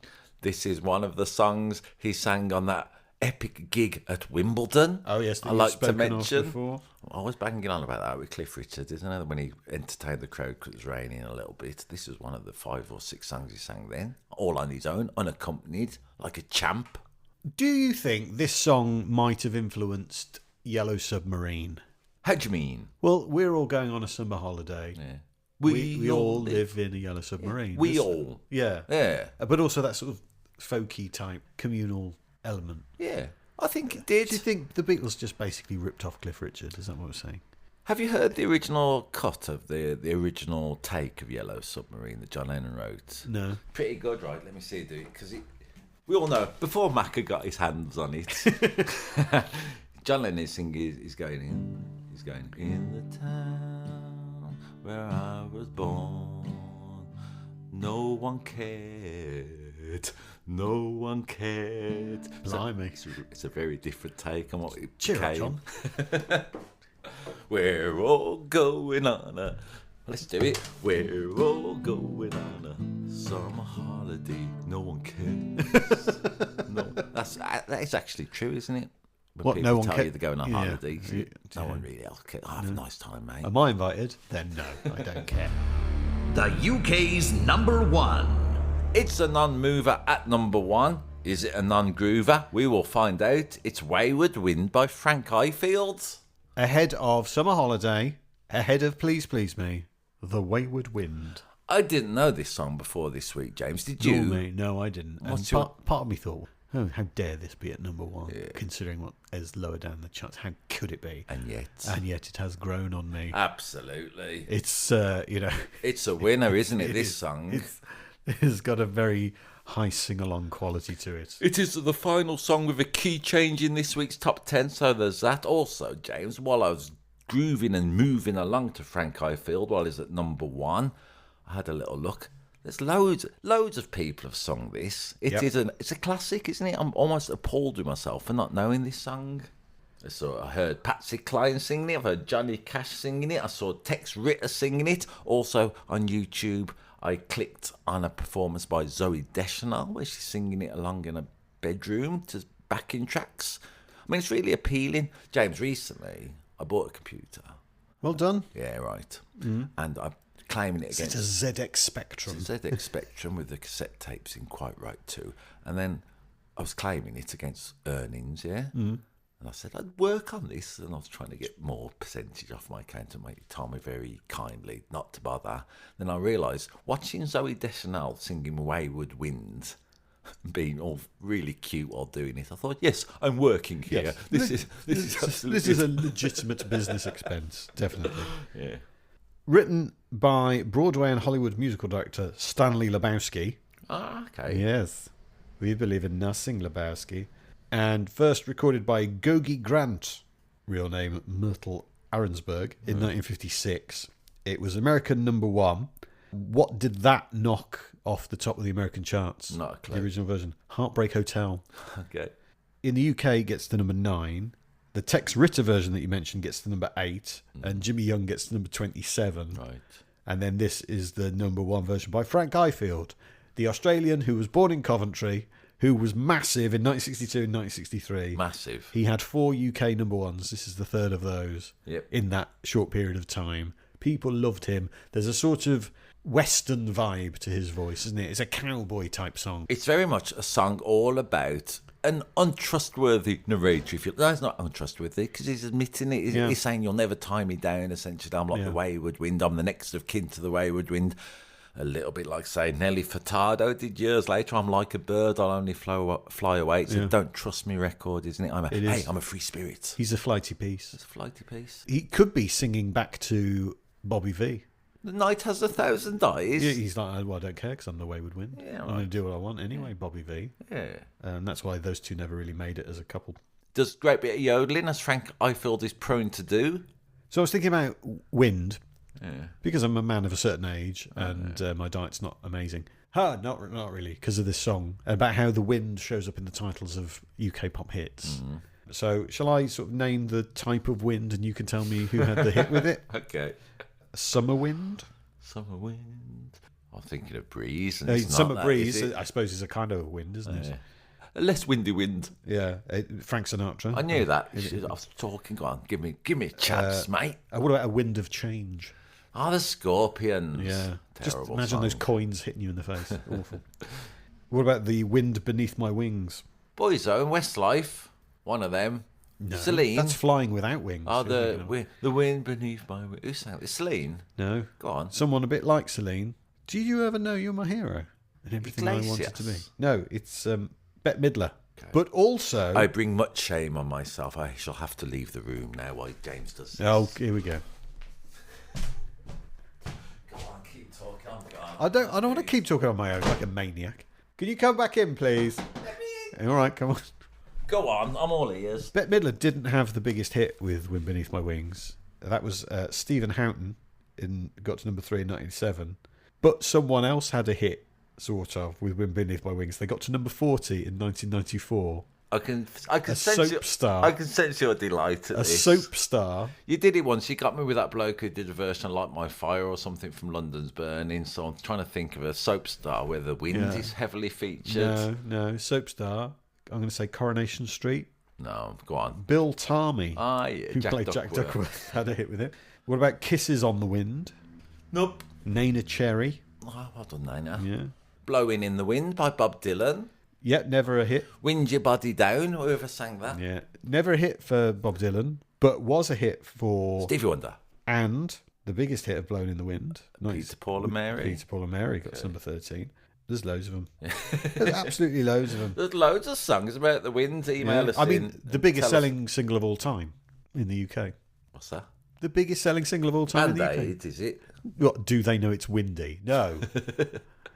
This is one of the songs he sang on that epic gig at Wimbledon. Oh, yes, that I you've like to spoken of mention. before. I was banging on about that with Cliff Richard, isn't it? When he entertained the crowd because it was raining a little bit. This was one of the 5 or 6 songs he sang then, all on his own, unaccompanied, like a champ. Do you think this song might have influenced Yellow Submarine? How do you mean? Well, We're All Going on a Summer Holiday. Yeah. We all live in a Yellow Submarine. We all. Yeah. Yeah. But also that sort of folky type communal element. Yeah. I think it did. Do you think the Beatles just basically ripped off Cliff Richard? Is that what we're saying? Have you heard the original cut of the original take of Yellow Submarine that John Lennon wrote? No. Pretty good, right? Let me see you do it. Because we all know, before Macca got his hands on it, John Lennon is singing, he's going, in the town where I was born, no one cared. No one cared. Blimey. So it's a very different take on what it Cheer up, became. John. We're all going on a... Let's do it. We're all going on a summer holiday. No one cares. No, that is actually true, isn't it? When What, people no one tell ca- you they're going on Yeah. holidays, Yeah. no one really else cares. Have a nice time, mate. Am I invited? Then no, I don't care. The UK's number 1. It's a non-mover at number 1. Is it a non-groover? We will find out. It's Wayward Wind by Frank Ifield. Ahead of Summer Holiday, ahead of Please Please Me, The Wayward Wind. I didn't know this song before this week, James. Did you? No, mate, no, I didn't. And What's your- part of me thought, oh, how dare this be at number 1, considering what is lower down the charts. How could it be? And yet it has grown on me. absolutely. It's, It's a winner, isn't it, this song? It's got a very high sing-along quality to it. It is the final song with a key change in this week's top 10, so there's that. Also, James, while I was grooving and moving along to Frank Ifield while he's at number 1, I had a little look. There's loads of people have sung this. It's a classic, isn't it? I'm almost appalled with myself for not knowing this song. So I heard Patsy Cline singing it. I've heard Johnny Cash singing it. I saw Tex Ritter singing it. Also on YouTube, I clicked on a performance by Zooey Deschanel where she's singing it along in a bedroom to backing tracks. I mean, it's really appealing. James, recently I bought a computer. Well done. Yeah, right. And I'm claiming it against... It's a ZX Spectrum. It's a ZX Spectrum with the cassette tapes in quite right too. And then I was claiming it against earnings, yeah? Mm. And I said, I'd work on this. And I was trying to get more percentage off my accountant. He told me very kindly not to bother. Then I realised, watching Zoe Deschanel singing Wayward Wind, being all really cute while doing it, I thought, yes, I'm working here. Yes. This is a legitimate business expense, definitely. Yeah. Written by Broadway and Hollywood musical director Stanley Lebowski. Ah, okay. Yes. We believe in nothing, Lebowski. And first recorded by Gogi Grant, real name Myrtle Arensberg, in 1956. It was American #1. What did that knock off the top of the American charts? Not a clue. The original version. Heartbreak Hotel. Okay. In the UK, it gets to #9. The Tex Ritter version that you mentioned gets to #8. And Jimmy Young gets to #27. Right. And then this is the #1 version by Frank Ifield, the Australian who was born in Coventry, who was massive in 1962 and 1963. Massive. He had 4 UK #1s. This is the third of those in that short period of time. People loved him. There's a sort of Western vibe to his voice, isn't it? It's a cowboy type song. It's very much a song all about an untrustworthy narrator. No, it's not untrustworthy because he's admitting it. He's saying, you'll never tie me down, essentially. I'm like the wayward wind. I'm the next of kin to the wayward wind. A little bit like, say, Nelly Furtado did years later. I'm like a bird. I'll only fly away. It's a Don't Trust Me record, isn't it? I'm a free spirit. He's a flighty piece. It's a flighty piece. He could be singing back to Bobby V. The night has 1,000 eyes. Yeah, he's like, well, I don't care because I'm the wayward wind. Yeah, I'm going to do what I want anyway, Bobby V. Yeah. And that's why those two never really made it as a couple. Does a great bit of yodeling, as Frank Ifield is prone to do. So I was thinking about wind, because I'm a man of a certain age and my diet's not amazing. Not really, because of this song, about how the wind shows up in the titles of UK pop hits. Mm. So shall I sort of name the type of wind and you can tell me who had the hit with it? Okay. Summer wind? Summer wind. I'm thinking of breeze. And summer breeze, I suppose, is a kind of a wind, isn't it? A less windy wind. Yeah, Frank Sinatra. I knew that. I was talking. Go on, give me a chance, mate. What about a wind of change? Oh, the Scorpions. Yeah. Terrible Just imagine song. those coins hitting you in the face. Awful. What about the wind beneath my wings? Boyzone, Westlife. One of them. No, Celine. that's flying without wings. Oh, the wind beneath my wings. Who sang it? Celine? No. Go on. Someone a bit like Celine. Do you ever know You're My Hero? And everything I wanted to be. No, it's Bette Midler. Okay. But also... I bring much shame on myself. I shall have to leave the room now while James does this. Oh, here we go. Go on, keep talking. I don't want to keep talking on my own like a maniac. Can you come back in, please? Let me in. All right, come on. Go on, I'm all ears. Bette Midler didn't have the biggest hit with Wind Beneath My Wings. That was Stephen Houghton, got to #3 in 1987. But someone else had a hit, sort of, with Wind Beneath My Wings. They got to #40 in 1994. I can a sense soap star. I can sense your delight at a this. soap star. You did it once. You got me with that bloke who did a version of Light My Fire or something from London's Burning. So I'm trying to think of a soap star where the wind is heavily featured. No, soap star. I'm going to say Coronation Street. No, go on. Bill Tarmy, who played Jack Duckworth, had a hit with it. What about Kisses on the Wind? Nope. Nana Cherry. Oh, well done, Nana. Yeah. Blowing in the Wind by Bob Dylan. Yep, never a hit. Wind Your Body Down, whoever sang that. Yeah, never a hit for Bob Dylan, but was a hit for... Stevie Wonder. And the biggest hit of Blown in the Wind. Peter, Paul and Mary. Peter, Paul and Mary got to #13. There's loads of them. There's absolutely loads of them. There's loads of songs about the wind. Email us. I mean, the biggest selling single of all time in the UK. What's that? The biggest selling single of all time in the UK. Band-Aid, is it? What, do they know it's windy? No.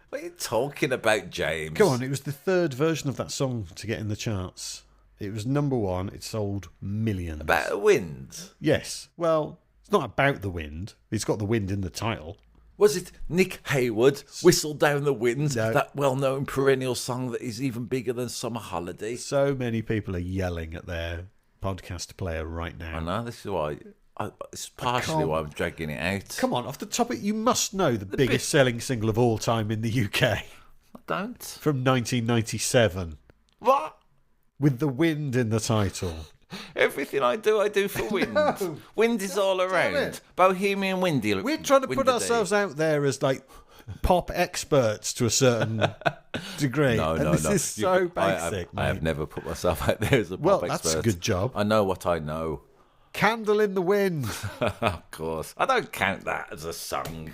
What are you talking about, James? Come on, it was the third version of that song to get in the charts. It was #1. It sold millions. About a wind? Yes. Well, it's not about the wind. It's got the wind in the title. Was it Nick Hayward, Whistle Down the Wind, No. that well-known perennial song that is even bigger than Summer Holiday? So many people are yelling at their podcast player right now. I know, this is why... it's partially why I'm dragging it out. Come on, off the top of it, you must know the biggest selling single of all time in the UK. I don't. From 1997. What? With the wind in the title. Everything I do for wind. No. Wind is all around. it. Bohemian Windy. We're trying to put ourselves out there as like pop experts to a certain degree. No, and no, this no. is so basic, I have mate. never put myself out there as a pop expert. That's a good job. I know what I know. Candle in the Wind. Of course. I don't count that as a song.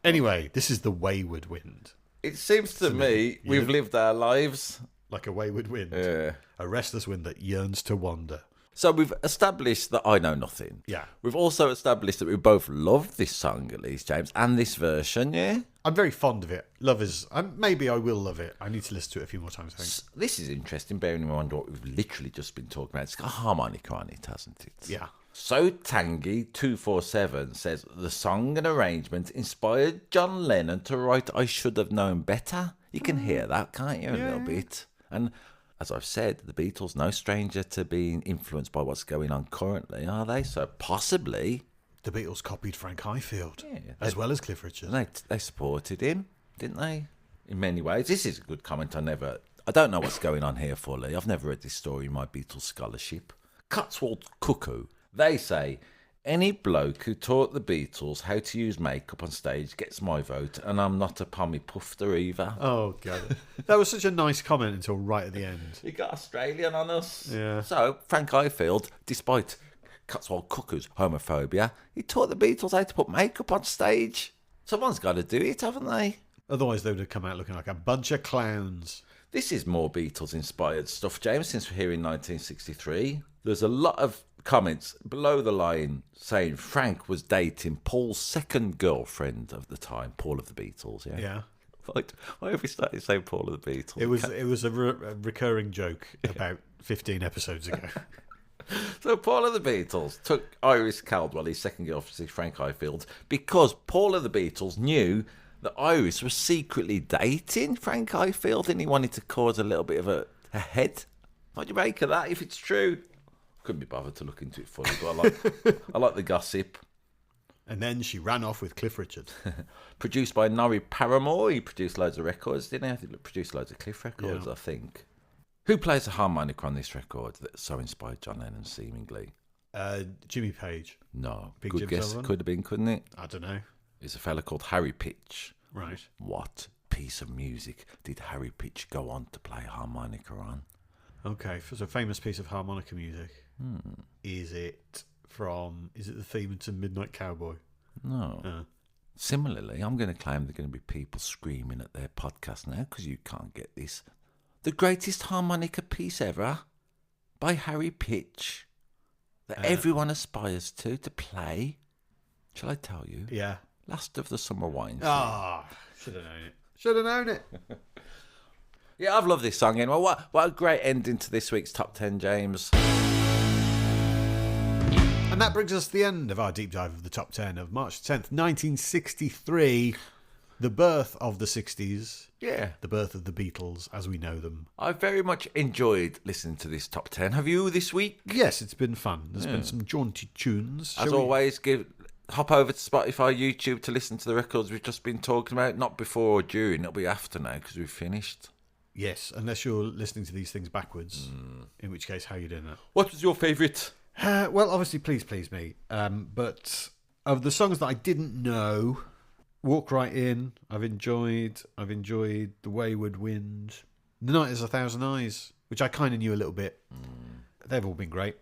Anyway, this is The Wayward Wind. It seems to me we've lived our lives. Like a wayward wind. Yeah. A restless wind that yearns to wander. So we've established that I know nothing. Yeah. We've also established that we both love this song, at least, James, and this version, yeah? I'm very fond of it. Maybe I will love it. I need to listen to it a few more times, I think. This is interesting, bearing in mind what we've literally just been talking about. It's got a harmonica on it, hasn't it? Yeah. So Tangy 247 says the song and arrangement inspired John Lennon to write I Should Have Known Better. You can hear that, can't you, a little bit? And as I've said, the Beatles, no stranger to being influenced by what's going on currently, are they? So possibly... The Beatles copied Frank Highfield, Yeah, as well as Cliff Richard. They supported him, didn't they? In many ways. This is a good comment. I don't know what's going on here fully. I've never read this story in my Beatles scholarship. Cotswold Cuckoo. They say, any bloke who taught the Beatles how to use makeup on stage gets my vote, and I'm not a pommy puffer either. Oh, God. That was such a nice comment until right at the end. He got Australian on us. Yeah. So, Frank Highfield, despite Cotswold Cuckoo's homophobia, he taught the Beatles how to put makeup on stage. Someone's got to do it, haven't they? Otherwise, they would have come out looking like a bunch of clowns. This is more Beatles-inspired stuff, James, since we're here in 1963. There's a lot of comments below the line saying Frank was dating Paul's second girlfriend of the time, Paul of the Beatles, yeah? Yeah. Why have we started saying Paul of the Beatles? It was a recurring joke about 15 episodes ago. So Paul of the Beatles took Iris Caldwell, his second girlfriend, Frank Highfield, because Paul of the Beatles knew that Iris was secretly dating Frank Highfield and he wanted to cause a little bit of a head. What do you make of that, if it's true? Couldn't be bothered to look into it fully, but I like the gossip. And then she ran off with Cliff Richard. Produced by Norrie Paramore. He produced loads of records, didn't he? I think he produced loads of Cliff records, Yeah. I think. Who plays the harmonica on this record that so inspired John Lennon, seemingly? Jimmy Page. No. Big Good Jim guess. Sullivan? Could have been, couldn't it? I don't know. It's a fella called Harry Pitch. Right. What piece of music did Harry Pitch go on to play harmonica on? Okay, so a famous piece of harmonica music. Is it the theme to Midnight Cowboy? No. Similarly, I'm going to claim there are going to be people screaming at their podcast now because you can't get this. The greatest harmonica piece ever by Harry Pitch that everyone aspires to play. Shall I tell you? Yeah. Last of the Summer Wine. Should have known it. Should have known it. Yeah, I've loved this song. Anyway, what a great ending to this week's Top 10, James. And that brings us to the end of our deep dive of the top 10 of March 10th, 1963. The birth of the 60s. Yeah. The birth of the Beatles as we know them. I very much enjoyed listening to this Top 10. Have you this week? Yes, it's been fun. There's been some jaunty tunes. As always, hop over to Spotify, YouTube to listen to the records we've just been talking about. Not before or during. It'll be after now because we've finished. Yes, unless you're listening to these things backwards. In which case, how are you doing that? What was your favourite? Well, obviously, Please Me. But of the songs that I didn't know, Walk Right In, I've enjoyed The Wayward Wind, The Night Has 1,000 Eyes, which I kind of knew a little bit. They've all been great.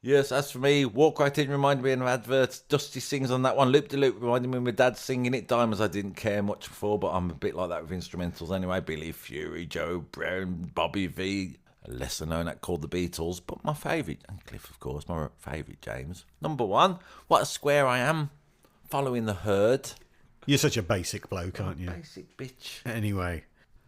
Yes, as for me, Walk Right In reminded me of an advert. Dusty sings on that one. Loop de Loop reminded me of my dad singing it. Diamonds I didn't care much for, but I'm a bit like that with instrumentals anyway. Billy Fury, Joe Brown, Bobby V. A lesser known act called the Beatles, but my favourite, and Cliff of course, my favourite, James. Number 1, What a Square I Am, Following the Herd. You're such a basic bloke, aren't you? Basic bitch. Anyway,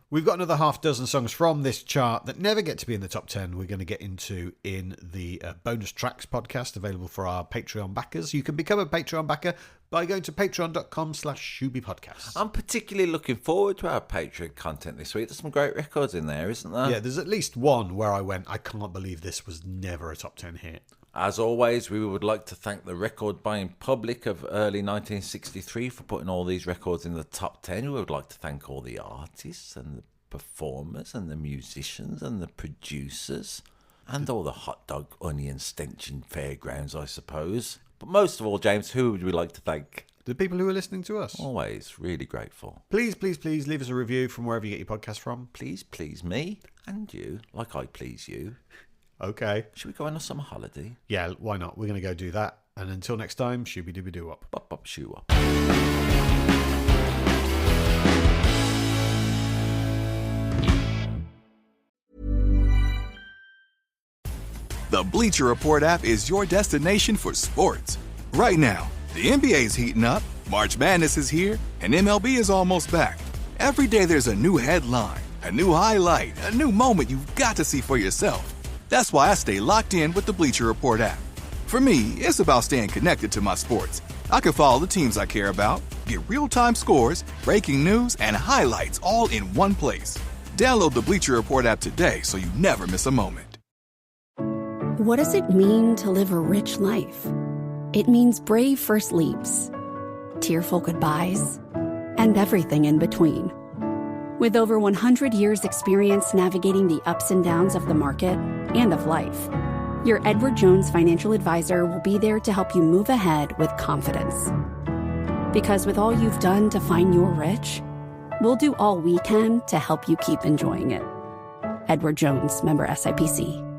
we've got another half dozen songs from this chart that never get to be in the top 10. We're going to get into in the bonus tracks podcast available for our Patreon backers. You can become a Patreon backer by going to patreon.com/ShoobyPodcast. I'm particularly looking forward to our Patreon content this week. There's some great records in there, isn't there? Yeah, there's at least one where I went, I can't believe this was never a top 10 hit. As always, we would like to thank the record buying public of early 1963 for putting all these records in the top 10. We would like to thank all the artists and the performers and the musicians and the producers and all the hot dog, onion stench and fairgrounds, I suppose. But most of all, James, who would we like to thank? The people who are listening to us. Always really grateful. Please, please, please leave us a review from wherever you get your podcast from. Please please me and you, like I please you. Okay. Should we go on a summer holiday? Yeah, why not? We're going to go do that. And until next time, Shooby Dooby Doo up. Bop bop shoe up. The Bleacher Report app is your destination for sports. Right now, the NBA's heating up, March Madness is here, and MLB is almost back. Every day there's a new headline, a new highlight, a new moment you've got to see for yourself. That's why I stay locked in with the Bleacher Report app. For me, it's about staying connected to my sports. I can follow the teams I care about, get real-time scores, breaking news, and highlights all in one place. Download the Bleacher Report app today so you never miss a moment. What does it mean to live a rich life? It means brave first leaps, tearful goodbyes, and everything in between. With over 100 years' experience navigating the ups and downs of the market and of life, your Edward Jones financial advisor will be there to help you move ahead with confidence. Because with all you've done to find your rich, we'll do all we can to help you keep enjoying it. Edward Jones, member SIPC.